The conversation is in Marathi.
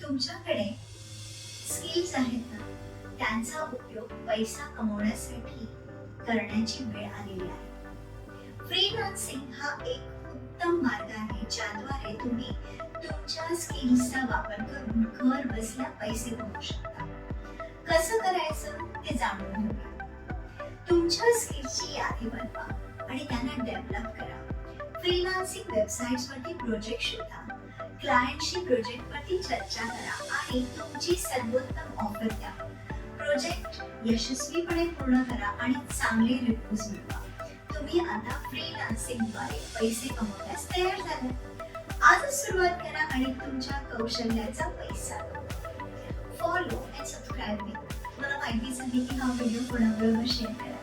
तुमच्याकडे स्किल्स आहेत ना, त्यांचा उपयोग पैसा कमवण्यासाठी करण्याची वेळ आलेली आहे. फ्रीलान्सिंग हा एक उत्तम मार्ग आहे ज्याद्वारे तुम्ही तुमच्या स्किल्सचा वापर करून घर बसल्या पैसे कमवू शकता. कसं करायचं ते जाणून घेऊया. तुमच्या स्किल्सची यादी बनवा आणि त्यांना डेव्हलप करा. फ्रीलान्सिंग वेबसाईट्सवरती प्रोजेक्ट शोधा, क्लायंटशी प्रोजेक्टवरती चर्चा करा आणि तुमची सर्वोत्तम ऑफर द्या. प्रोजेक्ट यशस्वीपणे पूर्ण करा आणि चांगले रिव्ह्यूज मिळवा. तुम्ही आता फ्रीलान्सिंगद्वारे पैसे कमवण्यास तयार झाले. आजच सुरुवात करा आणि तुमच्या कौशल्याचा पैसा कमवा. फॉलो अँड सबस्क्राईब मी. मला माहितीच आहे की हा व्हिडिओ कोणाबरोबर शेअर करा.